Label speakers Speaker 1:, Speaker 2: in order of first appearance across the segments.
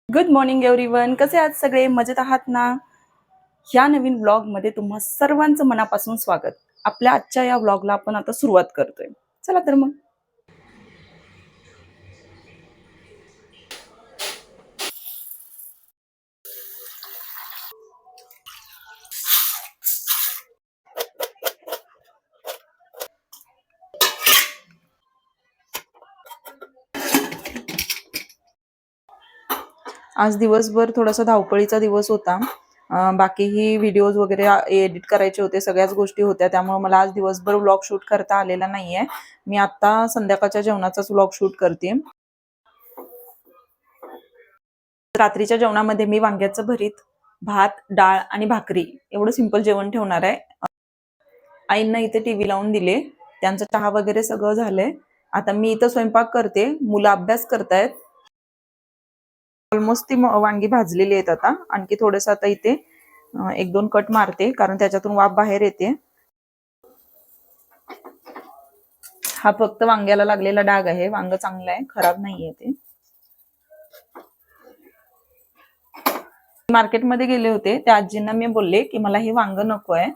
Speaker 1: Good morning everyone. कसे आहात सगळे? मजेत आहात ना? ह्या नवीन व्लॉगमध्ये तुम्हा सर्वांचं मनापासून स्वागत. आपल्या आजच्या या व्लॉगला आपण आता सुरुवात करतोय. चला तर मग. आज दिवसभर थोडासा धावपळीचा दिवस होता. बाकीही व्हिडिओज वगैरे एडिट करायचे होते, सगळ्याच गोष्टी होत्या, त्यामुळे मला आज दिवसभर व्लॉग शूट करता आलेला नाहीये. मी आता संध्याकाळच्या जेवणाचाच व्लॉग शूट करते. रात्रीच्या जेवणामध्ये मी वांग्याचं भरीत, भात, डाळ आणि भाकरी एवढं सिंपल जेवण ठेवणार आहे. आईंना इथे टीव्ही लावून दिले, त्यांचा चहा वगैरे सगळं झालंय. आता मी इथं स्वयंपाक करते, मुलं अभ्यास करतायत. ऑलमोस्ट ती वांगी भाजलेली आहेत. आता आणखी थोडंसं आता इथे एक दोन कट मारते, कारण त्याच्यातून वाफ बाहेर येते. हा फक्त वांग्याला लागलेला डाग आहे, वांग चांगलं आहे, खराब नाहीये ते. मार्केटमध्ये गेले होते, त्या आजींना मी बोलले की मला हे वांग नको आहे,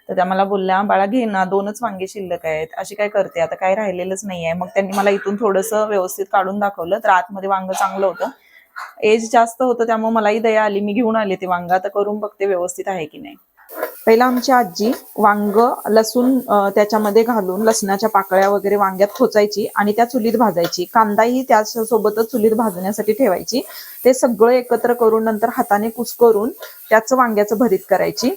Speaker 1: तर त्या मला बोलल्या बाळा घे ना, 2च वांगे शिल्लक आहेत. अशी काय करते, आता काय राहिलेलंच नाहीये. मग त्यांनी मला इथून थोडंसं व्यवस्थित काढून दाखवलं, तर आतमध्ये वांग चांगलं होतं. एज जास्त होतं त्यामुळे मलाही दया आली, मी घेऊन आले ते वांग. आता करून बघते व्यवस्थित आहे की नाही. पहिला आमची आजी वांग लसूण त्याच्यामध्ये घालून लसणाच्या पाकळ्या वगैरे वांग्यात खोचायची आणि त्या चुलीत भाजायची. कांदाही त्यासोबतच चुलीत भाजण्यासाठी ठेवायची. ते सगळं एकत्र करून नंतर हाताने कुस्करून त्याचं वांग्याचं भरीत करायची.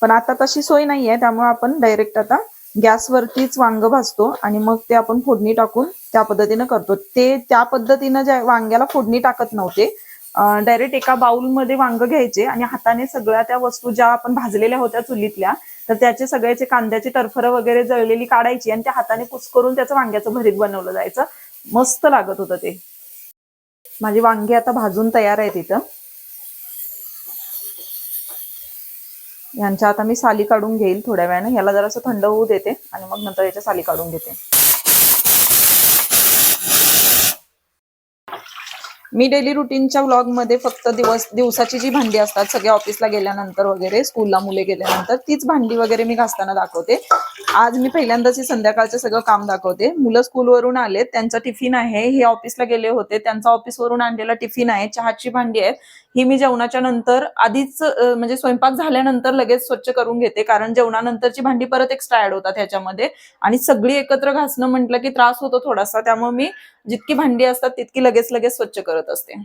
Speaker 1: पण आता तशी सोय नाहीये, त्यामुळे आपण डायरेक्ट आता गॅसवरतीच वांग भाजतो आणि मग ते आपण फोडणी टाकून त्या पद्धतीनं करतो. ते त्या पद्धतीनं ज्या वांग्याला फोडणी टाकत नव्हते, डायरेक्ट एका बाउलमध्ये वांग घ्यायचे आणि हाताने सगळ्या त्या वस्तू ज्या आपण भाजलेल्या होत्या चुलीतल्या, तर त्याचे सगळ्याचे कांद्याची टरफरं वगैरे जळलेली काढायची आणि त्या हाताने कुस्करून त्याचं वांग्याचं भरीत बनवलं जायचं. मस्त लागत होतं ते. माझी वांगी आता भाजून तयार आहेत इथं. यांच्या आता मी साली काढून घेईल थोड्या वेळाने. याला जरासं थंड होऊ देते आणि मग नंतर याच्या साली काढून घेते. मी डेली रुटीनच्या व्लॉगमध्ये फक्त दिवसाची जी भांडी असतात, सगळे ऑफिसला गेल्यानंतर वगैरे, स्कूलला मुले गेल्यानंतर, तीच भांडी वगैरे मी घासताना दाखवते. आज मी पहिल्यांदाच संध्याकाळचं सगळं काम दाखवते. मुलं स्कूलवरून आलेत, त्यांचा टिफिन आहे, हे ऑफिसला गेले होते, त्यांचा ऑफिसवरून आणलेला टिफिन आहे, चहाची भांडी आहेत, ही मी जेवणाच्या नंतर आधीच म्हणजे स्वयंपाक झाल्यानंतर लगेच स्वच्छ करून घेते, कारण जेवणानंतरची भांडी परत एक्स्ट्रा ऍड होतात ह्याच्यामध्ये आणि सगळी एकत्र घासणं म्हटलं की त्रास होतो थोडासा, त्यामुळे मी जितकी भांडी असतात तितकी लगेच लगेच स्वच्छ करत असते.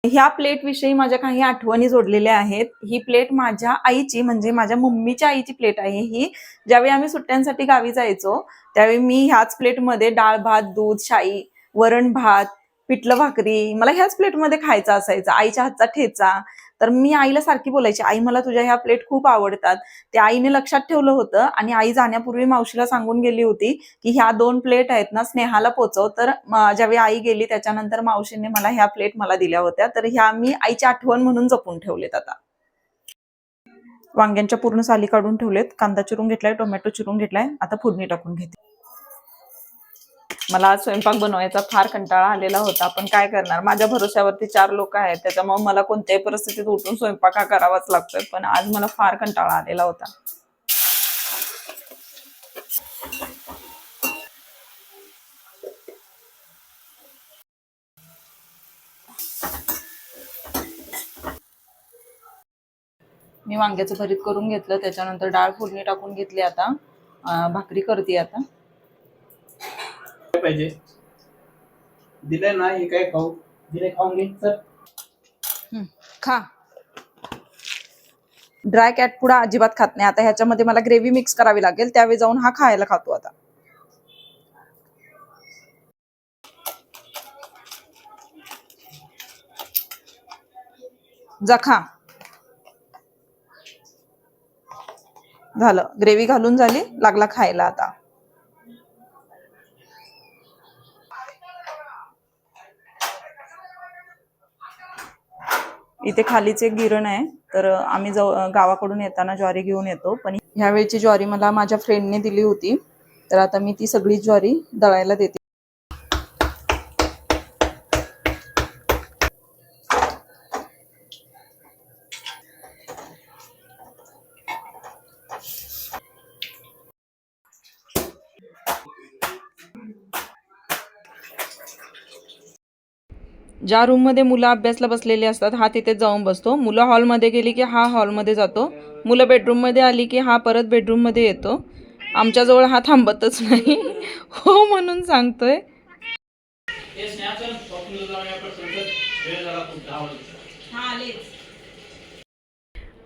Speaker 1: ह्या प्लेट विषयी माझ्या काही आठवणी जोडलेल्या आहेत. ही प्लेट माझ्या आईची, म्हणजे माझ्या मम्मीच्या आईची प्लेट आहे ही. ज्यावेळी आम्ही सुट्ट्यांसाठी गावी जायचो त्यावेळी मी ह्याच प्लेटमध्ये डाळ भात, दूध, शाई, वरण भात, पिठलं भाकरी मला ह्याच प्लेटमध्ये खायचा असायचा. आईच्या हातचा ठेचा. तर मी आईला सारखी बोलायची, आई मला तुझ्या ह्या प्लेट खूप आवडतात. त्या आईने लक्षात ठेवलं होतं आणि आई जाण्यापूर्वी मावशीला सांगून गेली होती की ह्या 2 प्लेट आहेत ना स्नेहाला पोचव. तर ज्यावेळी आई गेली त्याच्यानंतर मावशीने मला ह्या प्लेट मला दिल्या होत्या, तर ह्या मी आईची आठवण म्हणून जपून ठेवलेत. आता वांग्यांच्या पूर्ण साली काढून ठेवलेत, कांदा चिरून घेतलाय, टोमॅटो चिरून घेतलाय, आता फोडणी टाकून घेते. मला आज स्वयंपाक बनवायचा फार कंटाळा आलेला होता, पण काय करणार, माझ्या भरोश्यावरती 4 लोक आहेत, त्याच्यामुळे मला कोणत्याही परिस्थितीत उठून स्वयंपाक हा करावाच लागतोय. पण आज मला फार कंटाळा आलेला होता. मी वांग्याचं भरीत करून घेतलं, त्याच्यानंतर डाळ फोडणी टाकून घेतली. आता भाकरी करते. आता पाहिजे दिले ना, हे काय खाऊ दिले, खाऊन घे सर, खा. ड्राय कॅट पुडा अजिबात खात नाही. आता ह्याच्यामध्ये मला ग्रेव्ही मिक्स करावी लागेल, त्यावेळी जाऊन हा खायला खातो. आता जा खा. झालं, ग्रेव्ही घालून झाली, लागला खायला. आता इथे खालीच एक गिरण आहे, तर आम्ही गावाकडून येताना ज्वारी घेऊन येतो. पण ह्यावेळची ज्वारी मला माझ्या फ्रेंडने दिली होती, तर आता मी ती सगळी ज्वारी दळायला देते. ज्या रूममध्ये मुलं अभ्यासला बसलेले असतात हा तिथेच जाऊन बसतो. मुलं हॉलमध्ये गेली की हा हॉलमध्ये जातो. मुलं बेडरूममध्ये आली की हा परत बेडरूममध्ये येतो. आमच्याजवळ हा थांबतच नाही. हो म्हणून सांगतोय.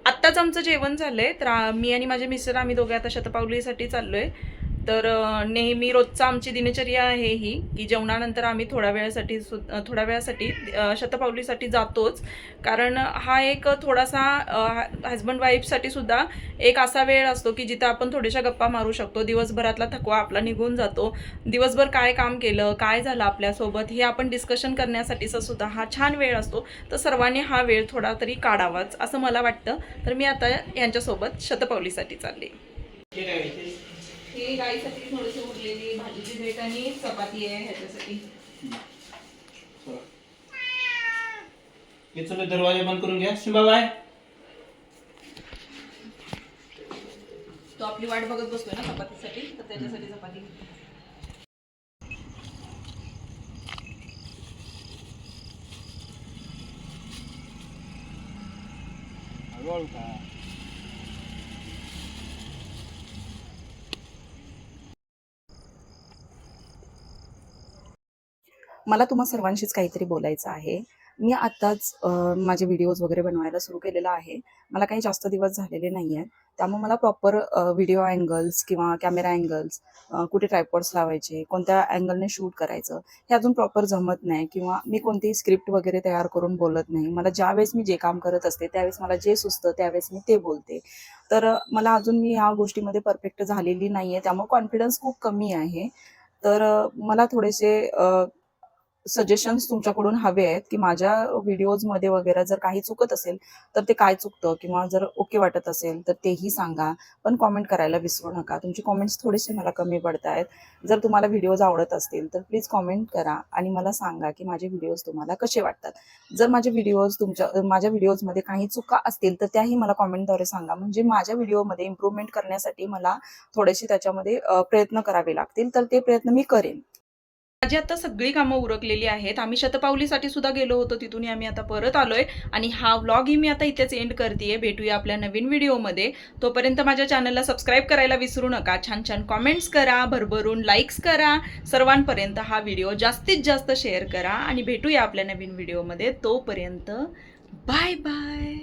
Speaker 1: आत्ताच आमचं जेवण झालंय, तर मी आणि माझे मिस्टर आम्ही दोघे आता शतपावलीसाठी चाललोय. तर नेहमी रोजचा आमची दिनचर्या आहे ही, की जेवणानंतर आम्ही थोड्या वेळासाठी शतपावलीसाठी जातोच. कारण हा एक थोडासा हजबंड वाईफसाठी सुद्धा एक असा वेळ असतो की जिथं आपण थोड्याशा गप्पा मारू शकतो. दिवसभरातला थकवा आपला निघून जातो. दिवसभर काय काम केलं, काय झालं आपल्यासोबत, हे आपण डिस्कशन करण्यासाठीचा सुद्धा हा छान वेळ असतो. तर सर्वांनी हा वेळ थोडा तरी काढावाच असं मला वाटतं. तर मी आता यांच्यासोबत शतपावलीसाठी चालले. हे गाईसाठी थोडीशी उरलेली भाजीची भेट आणि चपाती आहे ह्याच्यासाठी.
Speaker 2: चलो दरवाजा बंद करून घ्या. शिंबा बाय.
Speaker 1: तो आपली वाट बघत बसतोय ना चपातीसाठी, तर त्याच्यासाठी चपाती घेते. मला तुम्हा सर्वांशीच काहीतरी बोलायचं आहे. मी आत्ताच माझे व्हिडिओज वगैरे बनवायला सुरू केलेलं आहे. मला काही जास्त दिवस झालेले नाही आहेत, त्यामुळे मला प्रॉपर व्हिडिओ अँगल्स किंवा कॅमेरा अँगल्स, कुठे ट्रायपॉड्स लावायचे, कोणत्या अँगलने शूट करायचं, हे अजून प्रॉपर जमत नाही. किंवा मी कोणतीही स्क्रिप्ट वगैरे तयार करून बोलत नाही. मला ज्यावेळेस मी जे काम करत असते त्यावेळेस मला जे सुचतं त्यावेळेस मी ते बोलते. तर मला अजून मी ह्या गोष्टीमध्ये परफेक्ट झालेली नाही आहे, त्यामुळे कॉन्फिडन्स खूप कमी आहे. तर मला थोडेसे सजेशन्स तुमच्याकडून हवे आहेत, की माझ्या व्हिडिओजमध्ये वगैरे जर काही चुकत असेल तर ते काय चुकतं, किंवा जर ओके वाटत असेल तर तेही सांगा. पण कॉमेंट करायला विसरू नका. तुमचे कॉमेंट्स थोडेसे मला कमी पडत आहेत. जर तुम्हाला व्हिडिओज आवडत असतील तर प्लीज कॉमेंट करा आणि मला सांगा की माझे व्हिडिओज तुम्हाला कसे वाटतात. जर माझ्या व्हिडिओजमध्ये काही चुका असतील तर त्याही मला कॉमेंटद्वारे सांगा. म्हणजे माझ्या व्हिडिओमध्ये इम्प्रूव्हमेंट करण्यासाठी मला थोडेसे त्याच्यामध्ये प्रयत्न करावे लागतील, तर ते प्रयत्न मी करेन. माझी आता सगळी कामं उरकलेली आहेत. आम्ही शतपावलीसाठी सुद्धा गेलो होतो, तिथून आम्ही आता परत आलोय आणि हा व्लॉगही मी आता इथेच एंड करतेय. भेटूया आपल्या नवीन व्हिडिओमध्ये. तोपर्यंत माझ्या चॅनलला सबस्क्राईब करायला विसरू नका. छान छान कॉमेंट्स करा, भरभरून लाईक्स करा. सर्वांपर्यंत हा व्हिडिओ जास्तीत जास्त शेअर करा आणि भेटूया आपल्या नवीन व्हिडिओमध्ये. तोपर्यंत बाय बाय.